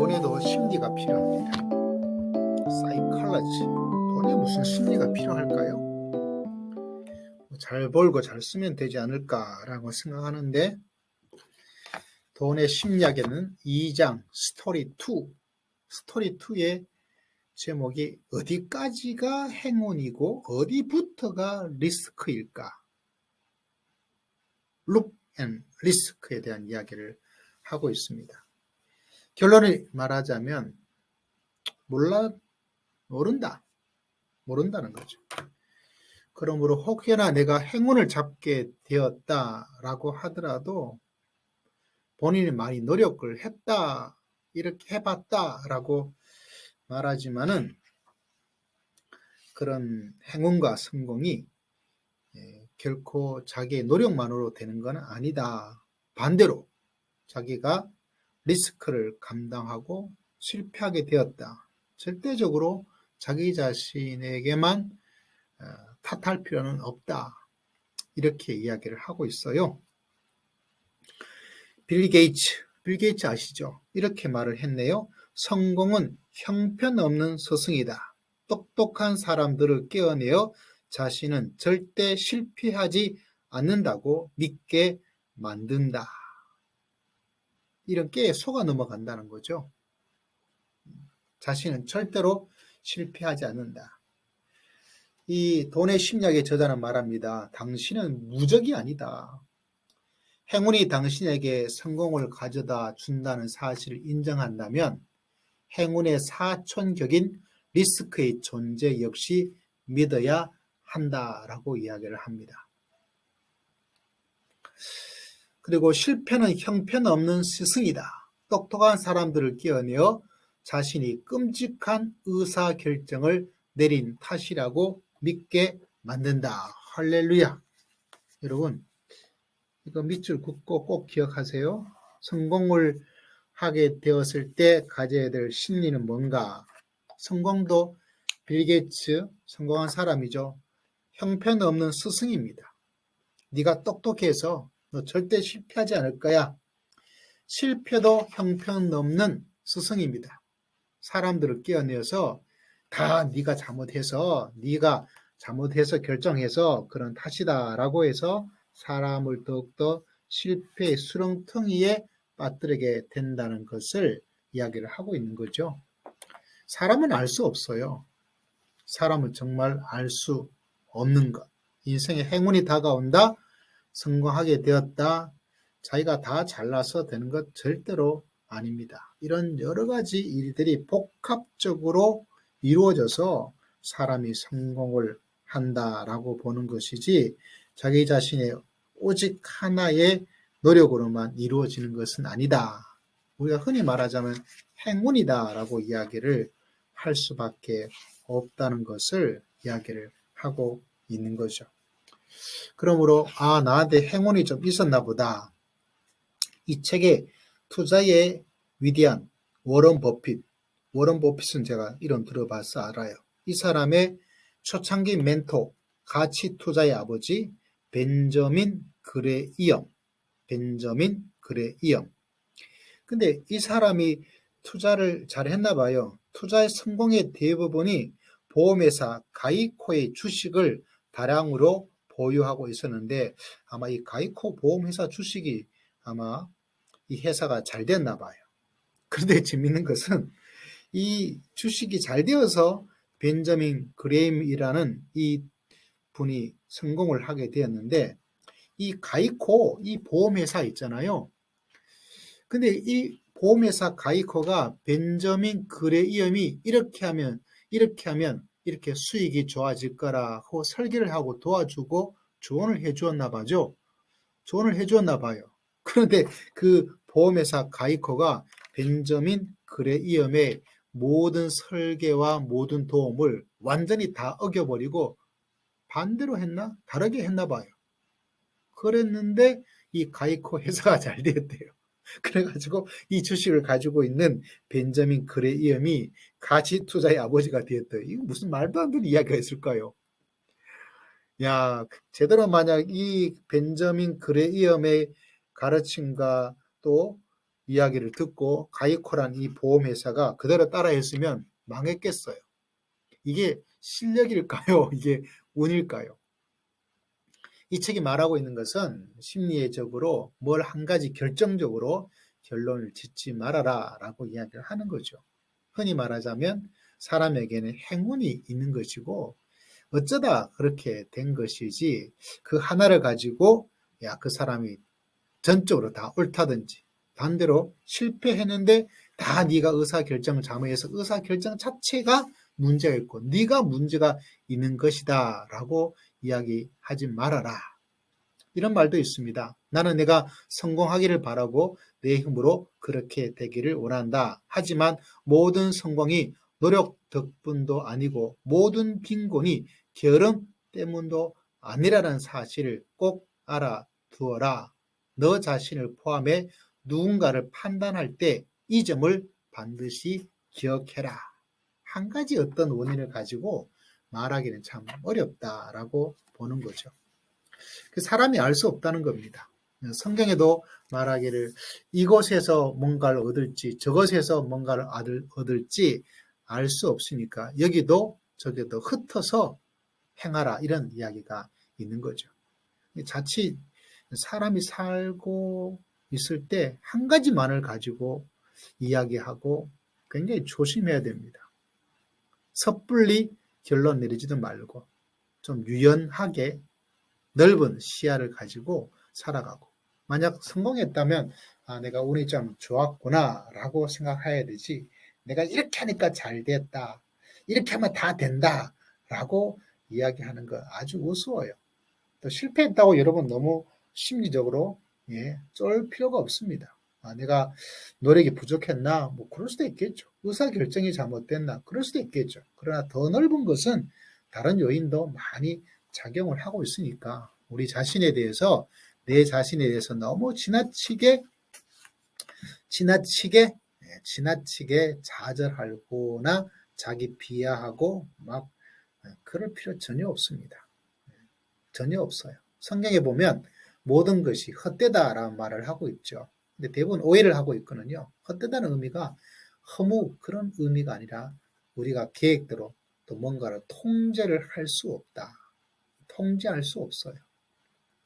돈에도 심리가 필요합니다. 사이콜로지. 돈에 무슨 심리가 필요할까요? 잘 벌고 잘 쓰면 되지 않을까라고 생각하는데, 돈의 심리학에는 2장 스토리 2의 제목이 어디까지가 행운이고 어디부터가 리스크일까? 룩 앤 리스크에 대한 이야기를 하고 있습니다. 결론을 말하자면 모른다는 거죠. 그러므로 혹여나 내가 행운을 잡게 되었다라고 하더라도 본인이 많이 노력을 했다, 이렇게 해봤다라고 말하지만은 그런 행운과 성공이 결코 자기의 노력만으로 되는 건 아니다. 반대로 자기가 리스크를 감당하고 실패하게 되었다. 절대적으로 자기 자신에게만 탓할 필요는 없다. 이렇게 이야기를 하고 있어요. 빌 게이츠 아시죠? 이렇게 말을 했네요. 성공은 형편없는 스승이다. 똑똑한 사람들을 깨어내어 자신은 절대 실패하지 않는다고 믿게 만든다. 이런 깨에 속아 넘어간다는 거죠. 자신은 절대로 실패하지 않는다. 이 돈의 심리학의 저자는 말합니다. 당신은 무적이 아니다. 행운이 당신에게 성공을 가져다 준다는 사실을 인정한다면 행운의 사촌격인 리스크의 존재 역시 믿어야 한다라고 이야기를 합니다. 그리고 실패는 형편없는 스승이다. 똑똑한 사람들을 끼어내어 자신이 끔찍한 의사결정을 내린 탓이라고 믿게 만든다. 할렐루야. 여러분, 이거 밑줄 긋고 꼭 기억하세요. 성공을 하게 되었을 때 가져야 될 심리는 뭔가? 성공도 빌 게이츠, 성공한 사람이죠. 형편없는 스승입니다. 네가 똑똑해서 너 절대 실패하지 않을 거야. 실패도 형편없는 스승입니다. 사람들을 끼어내어서 다 네가 잘못해서 결정해서 그런 탓이다라고 해서 사람을 더욱더 실패의 수렁텅이에 빠뜨리게 된다는 것을 이야기를 하고 있는 거죠. 사람은 알 수 없어요. 사람은 정말 알 수 없는 것. 인생에 행운이 다가온다, 성공하게 되었다, 자기가 다 잘나서 되는 것 절대로 아닙니다. 이런 여러 가지 일들이 복합적으로 이루어져서 사람이 성공을 한다라고 보는 것이지 자기 자신의 오직 하나의 노력으로만 이루어지는 것은 아니다. 우리가 흔히 말하자면 행운이다라고 이야기를 할 수밖에 없다는 것을 이야기를 하고 있는 거죠. 그러므로 나한테 행운이 좀 있었나 보다. 이 책의 투자의 위대한 워런 버핏은 제가 이름 들어봐서 알아요. 이 사람의 초창기 멘토, 가치 투자의 아버지 벤저민 그레이엄. 근데 이 사람이 투자를 잘 했나 봐요. 투자의 성공의 대부분이 보험회사 가이코의 주식을 다량으로 보유하고 있었는데 아마 이 가이코 보험회사 주식이 아마 이 회사가 잘 됐나 봐요. 그런데 재밌는 것은 이 주식이 잘 되어서 벤저민 그레임이라는 이 분이 성공을 하게 되었는데 이 가이코, 이 보험회사 있잖아요. 근데 이 보험회사 가이코가 벤저민 그레이엄이 이렇게 하면 이렇게 수익이 좋아질 거라고 설계를 하고 도와주고 조언을 해주었나 봐요. 그런데 그 보험회사 가이코가 벤저민 그레이엄의 모든 설계와 모든 도움을 완전히 다 어겨버리고 반대로 했나? 다르게 했나 봐요. 그랬는데 이 가이코 회사가 잘 되었대요. 그래가지고 이 주식을 가지고 있는 벤저민 그레이엄이 가치 투자의 아버지가 되었대요. 이거 무슨 말도 안 되는 이야기가 있을까요? 야, 제대로 만약 이 벤저민 그레이엄의 가르침과 또 이야기를 듣고 가이코란 이 보험회사가 그대로 따라했으면 망했겠어요. 이게 실력일까요? 이게 운일까요? 이 책이 말하고 있는 것은 심리적으로 뭘 한 가지 결정적으로 결론을 짓지 말아라 라고 이야기를 하는 거죠. 흔히 말하자면 사람에게는 행운이 있는 것이고 어쩌다 그렇게 된 것이지 그 하나를 가지고 야, 그 사람이 전적으로 다 옳다든지 반대로 실패했는데 다 네가 의사결정을 잘못해서 의사결정 자체가 문제가 있고 네가 문제가 있는 것이다 라고 이야기하지 말아라. 이런 말도 있습니다. 나는 내가 성공하기를 바라고 내 힘으로 그렇게 되기를 원한다. 하지만 모든 성공이 노력 덕분도 아니고 모든 빈곤이 게으름 때문도 아니라는 사실을 꼭 알아두어라. 너 자신을 포함해 누군가를 판단할 때 이 점을 반드시 기억해라. 한 가지 어떤 원인을 가지고 말하기는 참 어렵다라고 보는 거죠. 그 사람이 알 수 없다는 겁니다. 성경에도 말하기를 이곳에서 뭔가를 얻을지 저것에서 뭔가를 얻을지 알 수 없으니까 여기도 저기도 흩어서 행하라 이런 이야기가 있는 거죠. 자칫 사람이 살고 있을 때 한 가지만을 가지고 이야기하고 굉장히 조심해야 됩니다. 섣불리 결론 내리지도 말고 좀 유연하게 넓은 시야를 가지고 살아가고 만약 성공했다면 아, 내가 운이 좀 좋았구나 라고 생각해야 되지 내가 이렇게 하니까 잘 됐다 이렇게 하면 다 된다 라고 이야기하는 거 아주 우스워요. 또 실패했다고 여러분 너무 심리적으로 쫄 필요가 없습니다. 아, 내가 노력이 부족했나? 뭐 그럴 수도 있겠죠. 의사결정이 잘못됐나? 그럴 수도 있겠죠. 그러나 더 넓은 것은 다른 요인도 많이 작용을 하고 있으니까 우리 자신에 대해서 내 자신에 대해서 너무 지나치게 좌절하거나 자기 비하하고 막 그럴 필요 전혀 없습니다. 전혀 없어요. 성경에 보면 모든 것이 헛되다라는 말을 하고 있죠. 근데 대부분 오해를 하고 있거든요. 헛되다는 의미가 허무 그런 의미가 아니라 우리가 계획대로 또 뭔가를 통제를 할 수 없다. 통제할 수 없어요.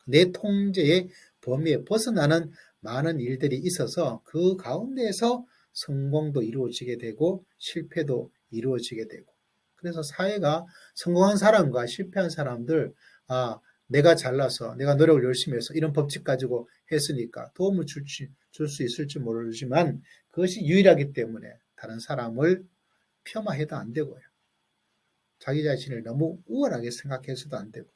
내 통제의 범위에 벗어나는 많은 일들이 있어서 그 가운데에서 성공도 이루어지게 되고 실패도 이루어지게 되고 그래서 사회가 성공한 사람과 실패한 사람들 아 내가 잘나서 내가 노력을 열심히 해서 이런 법칙 가지고 했으니까 도움을 줄 수 있을지 모르지만 그것이 유일하기 때문에 다른 사람을 폄하해도 안 되고요. 자기 자신을 너무 우월하게 생각해서도 안 되고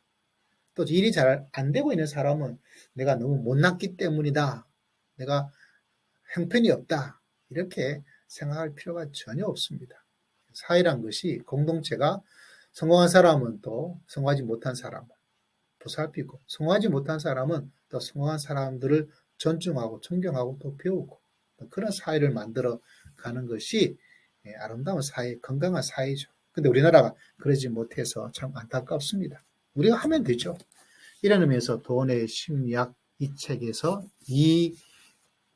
또 일이 잘 안 되고 있는 사람은 내가 너무 못났기 때문이다. 내가 형편이 없다. 이렇게 생각할 필요가 전혀 없습니다. 사회란 것이 공동체가 성공한 사람은 또 성공하지 못한 사람을 보살피고 성공하지 못한 사람은 또 성공한 사람들을 존중하고 존경하고 또 배우고 그런 사회를 만들어 가는 것이 아름다운 사회, 건강한 사회죠. 근데 우리나라가 그러지 못해서 참 안타깝습니다. 우리가 하면 되죠. 이런 의미에서 돈의 심리학 이 책에서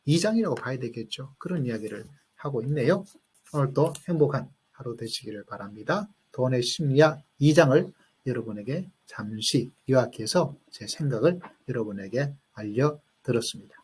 2장이라고 봐야 되겠죠. 그런 이야기를 하고 있네요. 오늘도 행복한 하루 되시기를 바랍니다. 돈의 심리학 2장을 여러분에게 잠시 요약해서 제 생각을 여러분에게 알려드렸습니다.